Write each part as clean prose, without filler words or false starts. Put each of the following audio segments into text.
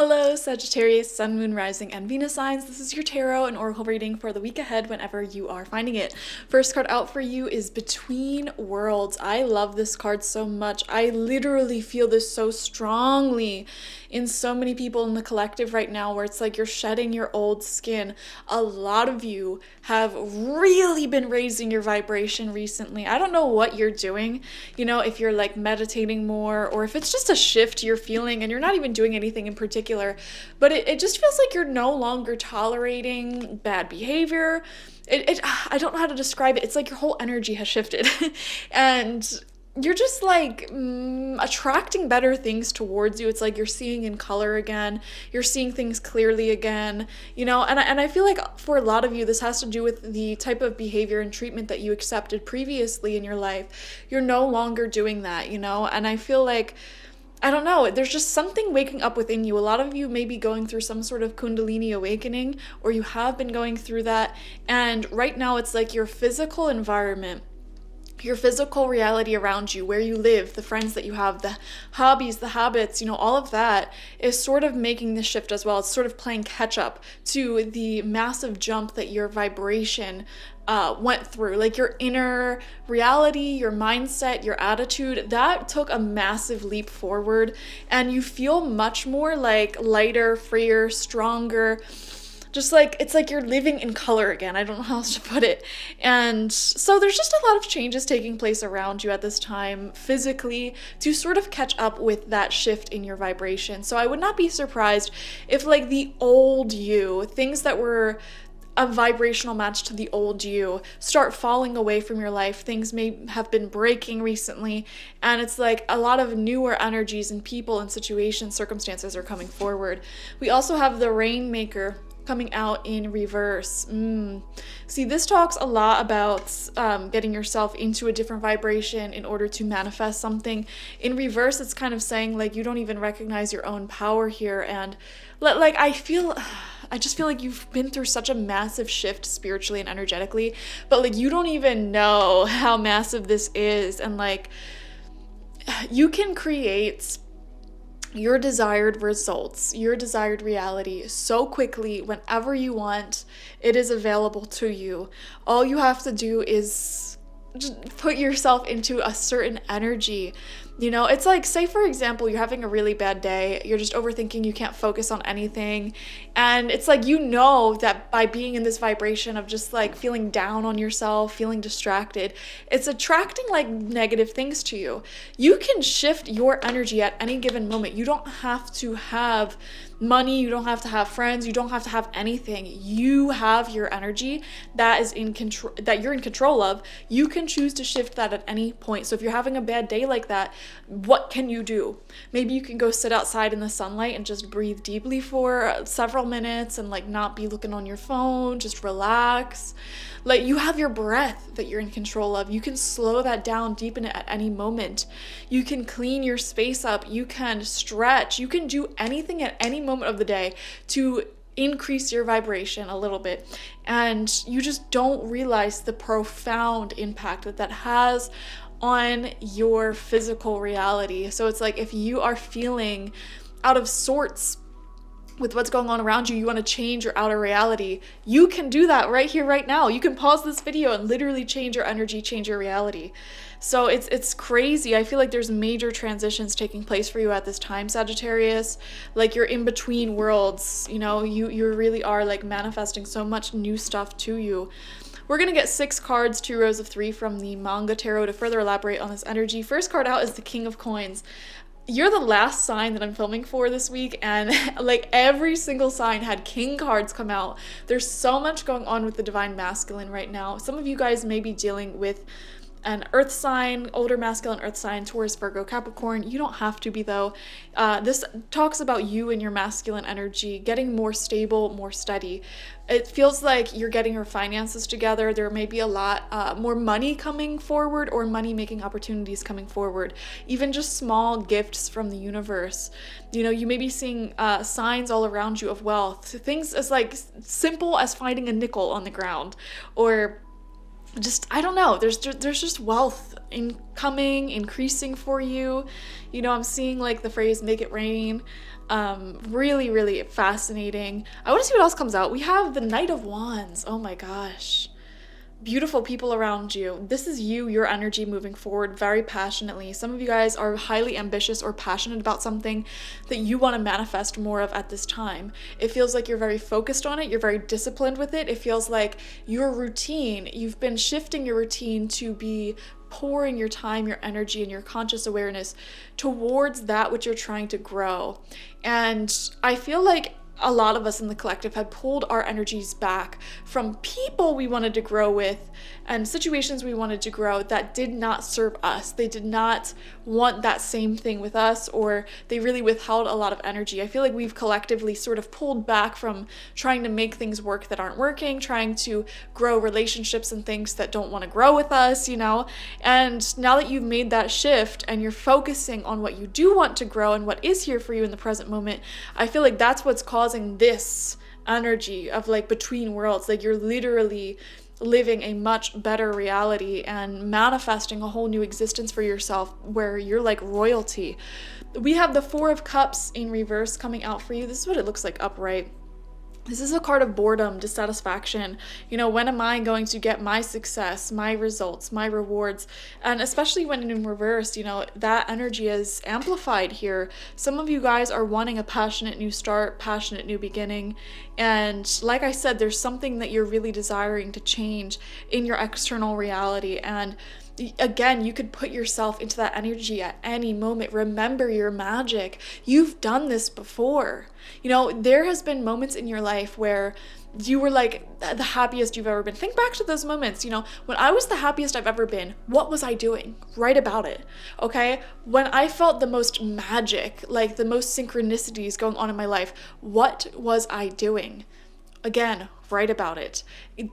Hello, Sagittarius, Sun, Moon, Rising, and Venus signs. This is your tarot and oracle reading for the week ahead whenever you are finding it. First card out for you is Between Worlds. I love this card so much. I literally feel this so strongly in so many people in the collective right now, where it's like you're shedding your old skin. A lot of you have really been raising your vibration recently. I don't know what you're doing, if you're like meditating more, or if it's just a shift you're feeling and you're not even doing anything in particular, but it just feels like you're no longer tolerating bad behavior. I don't know how to describe it. It's like your whole energy has shifted and you're just like attracting better things towards you. It's like you're seeing in color again. You're seeing things clearly again, and I feel like for a lot of you, this has to do with the type of behavior and treatment that you accepted previously in your life. You're no longer doing that, and I feel like, I don't know, there's just something waking up within you. A lot of you may be going through some sort of Kundalini awakening, or you have been going through that. And right now it's like your physical environment, your physical reality around you, where you live, the friends that you have, the hobbies, the habits, all of that is sort of making this shift as well. It's sort of playing catch up to the massive jump that your vibration went through. Like your inner reality, your mindset, your attitude, that took a massive leap forward, and you feel much more like lighter, freer, stronger. Just like, it's like you're living in color again. I don't know how else to put it. And so there's just a lot of changes taking place around you at this time physically to sort of catch up with that shift in your vibration. So I would not be surprised if like the old you, things that were a vibrational match to the old you, start falling away from your life. Things may have been breaking recently, and it's like a lot of newer energies and people and situations, circumstances are coming forward. We also have the Rainmaker coming out in reverse. See, this talks a lot about getting yourself into a different vibration in order to manifest something. In reverse, it's kind of saying like you don't even recognize your own power here, and like I just feel like you've been through such a massive shift spiritually and energetically, but like you don't even know how massive this is, and like you can create your desired results, your desired reality so quickly whenever you want. It is available to you. All you have to do is just put yourself into a certain energy. It's like, say for example, you're having a really bad day, you're just overthinking, you can't focus on anything, and it's like that by being in this vibration of just like feeling down on yourself, feeling distracted, it's attracting like negative things to you. You can shift your energy at any given moment. You don't have to have money, you don't have to have friends, you don't have to have anything. You have your energy that is in control, that you're in control of. You can choose to shift that at any point. So if you're having a bad day like that, what can you do? Maybe you can go sit outside in the sunlight and just breathe deeply for several minutes and like not be looking on your phone, just relax. Like you have your breath that you're in control of. You can slow that down, deepen it at any moment. You can clean your space up. You can stretch. You can do anything at any moment of the day to increase your vibration a little bit. And you just don't realize the profound impact that has on your physical reality. So it's like if you are feeling out of sorts with what's going on around you, you want to change your outer reality, you can do that right here, right now. You can pause this video and literally change your energy, change your reality. So it's crazy. I feel like there's major transitions taking place for you at this time, Sagittarius. Like you're in between worlds, you really are like manifesting so much new stuff to you. We're going to get 6 cards, 2 rows of 3 from the manga tarot to further elaborate on this energy. First card out is the King of Coins. You're the last sign that I'm filming for this week, and like every single sign had king cards come out. There's so much going on with the divine masculine right now. Some of you guys may be dealing with an earth sign, older masculine earth sign, Taurus, Virgo, Capricorn. You don't have to be though. This talks about you and your masculine energy getting more stable, more steady. It feels like you're getting your finances together. There may be a lot more money coming forward, or money making opportunities coming forward. Even just small gifts from the universe. You may be seeing signs all around you of wealth. Things as like simple as finding a nickel on the ground, or just, I don't know, there's just wealth incoming, increasing for you. I'm seeing like the phrase make it rain. Really, really fascinating. I want to see what else comes out. We have the Knight of Wands. Oh my gosh. Beautiful people around you. This is you, your energy moving forward very passionately. Some of you guys are highly ambitious or passionate about something that you want to manifest more of at this time. It feels like you're very focused on it. You're very disciplined with it. It feels like your routine, you've been shifting your routine to be pouring your time, your energy, and your conscious awareness towards that which you're trying to grow. And I feel like a lot of us in the collective had pulled our energies back from people we wanted to grow with and situations we wanted to grow that did not serve us. They did not want that same thing with us, or they really withheld a lot of energy. I feel like we've collectively sort of pulled back from trying to make things work that aren't working, trying to grow relationships and things that don't want to grow with us, you know? And now that you've made that shift and you're focusing on what you do want to grow and what is here for you in the present moment, I feel like that's what's causing this energy of like between worlds. Like you're literally living a much better reality and manifesting a whole new existence for yourself where you're like royalty. We have the Four of Cups in reverse coming out for you. This is what it looks like upright. This is a card of boredom, dissatisfaction. You know, when am I going to get my success, my results, my rewards? And especially when in reverse, you know, that energy is amplified here. Some of you guys are wanting a passionate new start, passionate new beginning. And like I said, there's something that you're really desiring to change in your external reality. And again, you could put yourself into that energy at any moment. Remember your magic. You've done this before. You know, there has been moments in your life where you were like the happiest you've ever been. Think back to those moments. You know, when I was the happiest I've ever been, what was I doing? Write about it. Okay? When I felt the most magic, like the most synchronicities going on in my life, what was I doing? Again, write about it.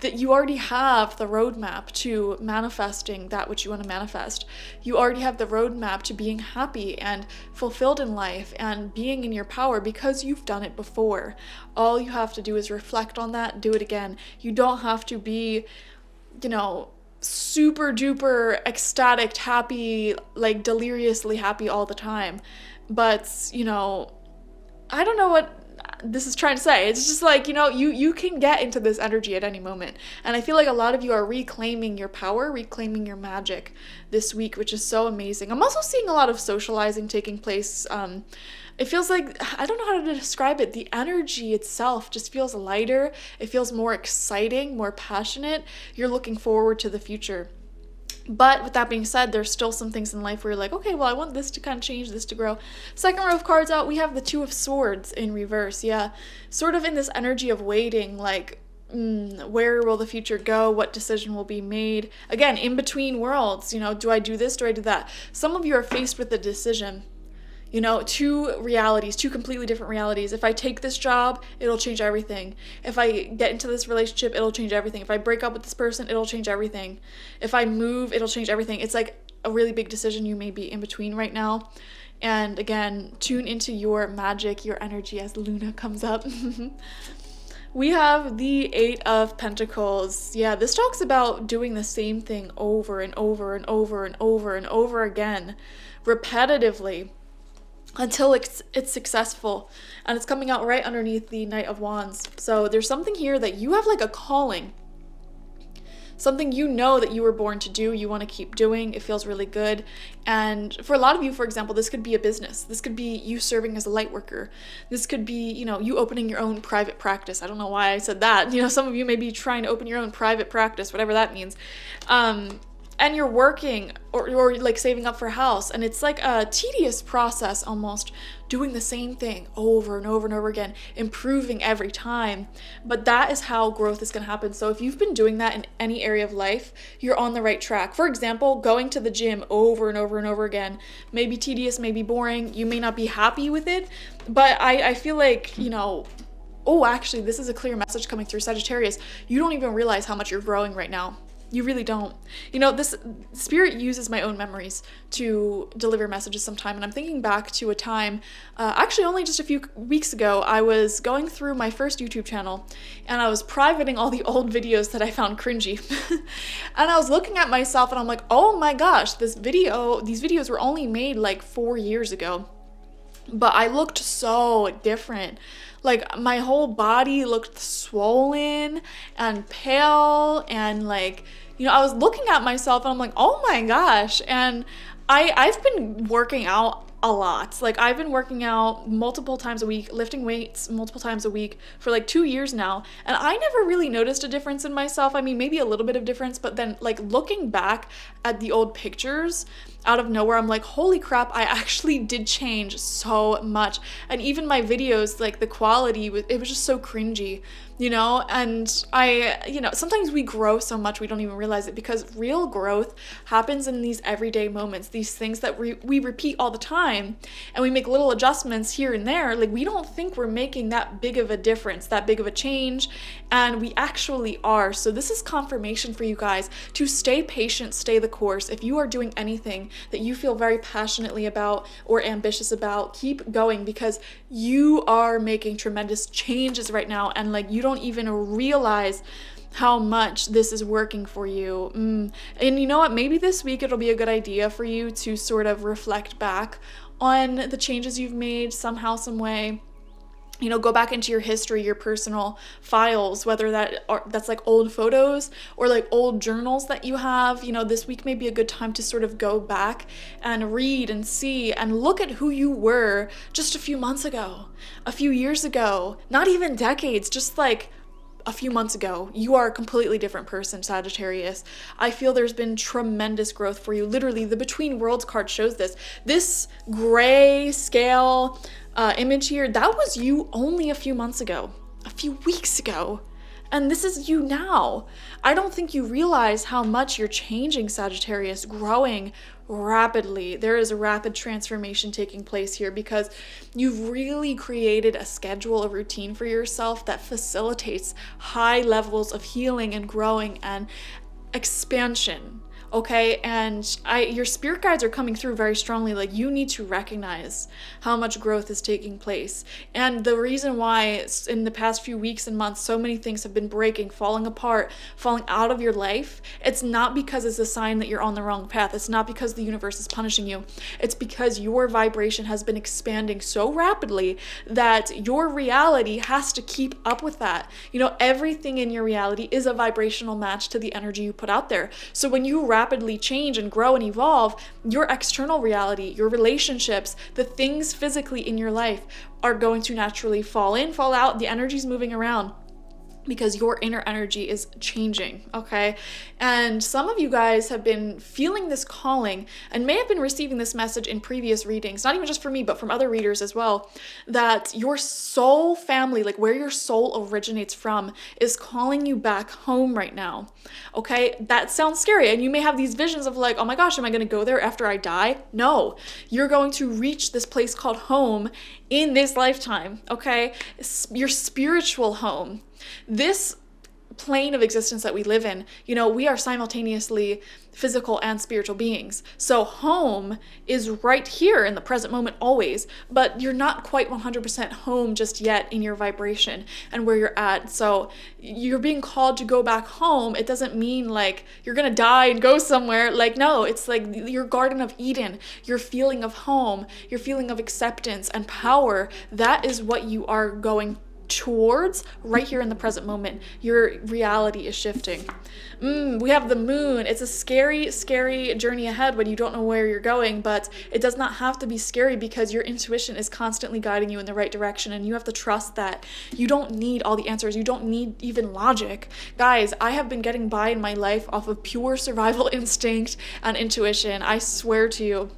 That you already have the roadmap to manifesting that which you want to manifest. You already have the roadmap to being happy and fulfilled in life and being in your power because you've done it before. All you have to do is reflect on that, do it again. You don't have to be, you know, super duper ecstatic, happy, like deliriously happy all the time. But, you know, I don't know what this is trying to say. It's just like, you know, you can get into this energy at any moment. And I feel like a lot of you are reclaiming your power, reclaiming your magic this week, which is so amazing. I'm also seeing a lot of socializing taking place. It feels like, I don't know how to describe it. The energy itself just feels lighter. It feels more exciting, more passionate. You're looking forward to the future. But with that being said, there's still some things in life where you're like, okay, well, I want this to kind of change, this to grow. Second row of cards out, we have the Two of Swords in reverse. Yeah, sort of in this energy of waiting, like, where will the future go? What decision will be made? Again, in between worlds, you know, do I do this? Do I do that? Some of you are faced with a decision. You know, two realities, two completely different realities. If I take this job, it'll change everything. If I get into this relationship, it'll change everything. If I break up with this person, it'll change everything. If I move, it'll change everything. It's like a really big decision you may be in between right now. And again, tune into your magic, your energy as Luna comes up. We have the Eight of Pentacles. Yeah, this talks about doing the same thing over and over and over and over and over again, repetitively, until it's successful. And it's coming out right underneath the Knight of Wands. So there's something here that you have like a calling, something you know that you were born to do, you want to keep doing. It feels really good. And for a lot of you, for example, this could be a business. This could be you serving as a light worker. This could be, you know, you opening your own private practice. I don't know why I said that. You know, some of you may be trying to open your own private practice, whatever that means. And you're working or like saving up for a house, and it's like a tedious process almost, doing the same thing over and over and over again, improving every time. But that is how growth is going to happen. So if you've been doing that in any area of life, you're on the right track. For example, going to the gym over and over and over again, maybe tedious, maybe boring. You may not be happy with it, but I feel like, you know, oh, actually, this is a clear message coming through, Sagittarius. You don't even realize how much you're growing right now. You really don't. You know, this spirit uses my own memories to deliver messages sometime. And I'm thinking back to a time, actually only just a few weeks ago, I was going through my first YouTube channel and I was privating all the old videos that I found cringy. And I was looking at myself and I'm like, oh my gosh, these videos were only made like 4 years ago. but I looked so different. Like my whole body looked swollen and pale, and like, I was looking at myself and I'm like, oh my gosh. And I've been working out a lot. Like I've been working out multiple times a week, lifting weights multiple times a week for like 2 years now. And I never really noticed a difference in myself. I mean, maybe a little bit of difference, but then like looking back at the old pictures out of nowhere, I'm like, holy crap, I actually did change so much. And even my videos, like the quality, it was just so cringy, and sometimes we grow so much we don't even realize it, because real growth happens in these everyday moments, these things that we repeat all the time, and we make little adjustments here and there. Like we don't think we're making that big of a difference, that big of a change, and we actually are. So this is confirmation for you guys to stay patient, stay the course. If you are doing anything that you feel very passionately about or ambitious about, keep going, because you are making tremendous changes right now, and like you don't even realize how much this is working for you. And you know what, maybe this week it'll be a good idea for you to sort of reflect back on the changes you've made somehow, some way. Go back into your history, your personal files, whether that's like old photos or like old journals that you have. This week may be a good time to sort of go back and read and see and look at who you were just a few months ago, a few years ago, not even decades, just like a few months ago. You are a completely different person, Sagittarius. I feel there's been tremendous growth for you. Literally, the Between Worlds card shows this. This gray scale image here, that was you only a few months ago, a few weeks ago. And this is you now. I don't think you realize how much you're changing, Sagittarius, growing rapidly. There is a rapid transformation taking place here because you've really created a schedule, a routine for yourself that facilitates high levels of healing and growing and expansion. Okay, and your spirit guides are coming through very strongly. Like, you need to recognize how much growth is taking place. And the reason why in the past few weeks and months so many things have been breaking, falling apart, falling out of your life, it's not because it's a sign that you're on the wrong path. It's not because the universe is punishing you. It's because your vibration has been expanding so rapidly that your reality has to keep up with that. Everything in your reality is a vibrational match to the energy you put out there. So when you rapidly change and grow and evolve, your external reality, your relationships, the things physically in your life are going to naturally fall in, fall out. The energy's moving around because your inner energy is changing, okay? And some of you guys have been feeling this calling and may have been receiving this message in previous readings, not even just from me, but from other readers as well, that your soul family, like where your soul originates from, is calling you back home right now, okay? That sounds scary, and you may have these visions of like, oh my gosh, am I gonna go there after I die? No, you're going to reach this place called home in this lifetime, okay? Your spiritual home. This plane of existence that we live in, we are simultaneously physical and spiritual beings. So home is right here in the present moment always, but you're not quite 100% home just yet in your vibration and where you're at. So you're being called to go back home. It doesn't mean like you're gonna die and go somewhere. Like, no, it's like your Garden of Eden, your feeling of home, your feeling of acceptance and power. That is what you are going towards right here in the present moment. Your reality is shifting. We have the moon. It's a scary, scary journey ahead when you don't know where you're going, but it does not have to be scary because your intuition is constantly guiding you in the right direction, and you have to trust that. You don't need all the answers. You don't need even logic. Guys, I have been getting by in my life off of pure survival instinct and intuition. I swear to you.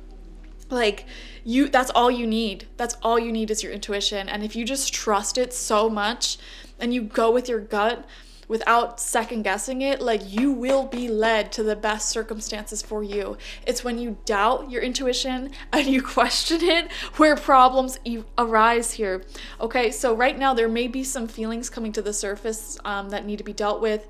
Like, that's all you need. That's all you need is your intuition. And if you just trust it so much and you go with your gut without second guessing it, like, you will be led to the best circumstances for you. It's when you doubt your intuition and you question it where problems arise here. Okay, so right now there may be some feelings coming to the surface that need to be dealt with.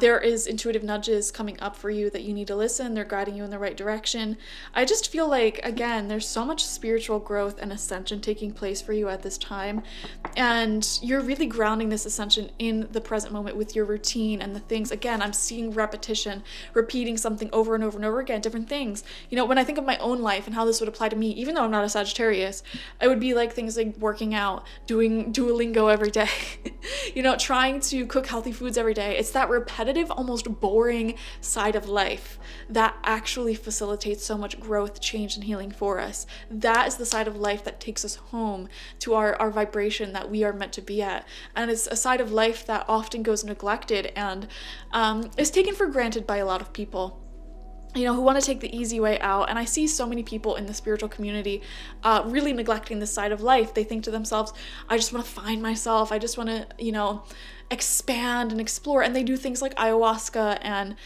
There is intuitive nudges coming up for you that you need to listen. They're guiding you in the right direction. I just feel like, again, there's so much spiritual growth and ascension taking place for you at this time. And you're really grounding this ascension in the present moment with with your routine and the things. Again, I'm seeing repetition, repeating something over and over and over again, different things. When I think of my own life and how this would apply to me, even though I'm not a Sagittarius, it would be like things like working out, doing Duolingo every day, trying to cook healthy foods every day. It's that repetitive, almost boring side of life that actually facilitates so much growth, change, and healing for us. That is the side of life that takes us home to our vibration that we are meant to be at. And it's a side of life that often goes neglected and is taken for granted by a lot of people, who want to take the easy way out. And I see so many people in the spiritual community really neglecting this side of life. They think to themselves, I just want to find myself. I just want to, expand and explore. And they do things like ayahuasca and,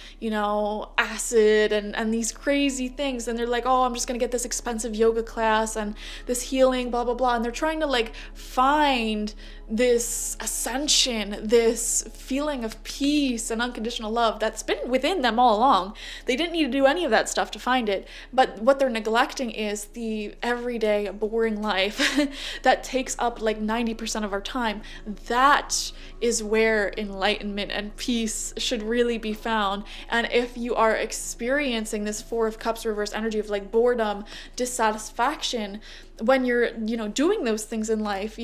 acid and these crazy things. And they're like, oh, I'm just going to get this expensive yoga class and this healing, blah, blah, blah. And they're trying to find this ascension, this feeling of peace and unconditional love that's been within them all along. They didn't need to do any of that stuff to find it. But what they're neglecting is the everyday boring life that takes up 90% of our time. That is where enlightenment and peace should really be found. And if you are experiencing this Four of Cups reverse energy of boredom, dissatisfaction, when you're, doing those things in life,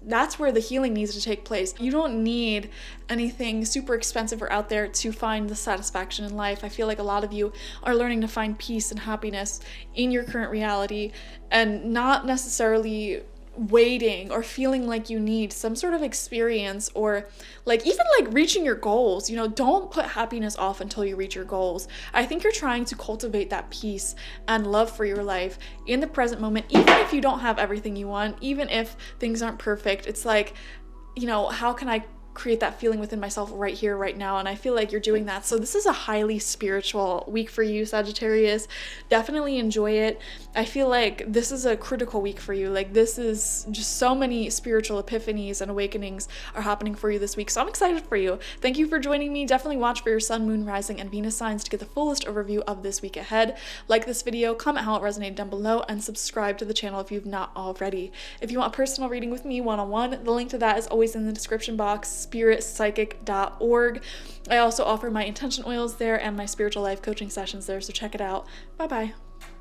that's where the healing needs to take place. You don't need anything super expensive or out there to find the satisfaction in life. I feel like a lot of you are learning to find peace and happiness in your current reality and not necessarily waiting or feeling like you need some sort of experience or even reaching your goals. Don't put happiness off until you reach your goals. I think you're trying to cultivate that peace and love for your life in the present moment, even if you don't have everything you want, even if things aren't perfect. It's how can I create that feeling within myself right here, right now? And I feel like you're doing that. So this is a highly spiritual week for you, Sagittarius. Definitely enjoy it. I feel like this is a critical week for you. This is just so many spiritual epiphanies and awakenings are happening for you this week. So I'm excited for you. Thank you for joining me. Definitely watch for your sun, moon, rising, and Venus signs to get the fullest overview of this week ahead. Like this video, comment how it resonated down below, and subscribe to the channel if you've not already. If you want a personal reading with me one-on-one, the link to that is always in the description box. spiritpsychic.org. I also offer my intention oils there and my spiritual life coaching sessions there, so check it out. Bye bye.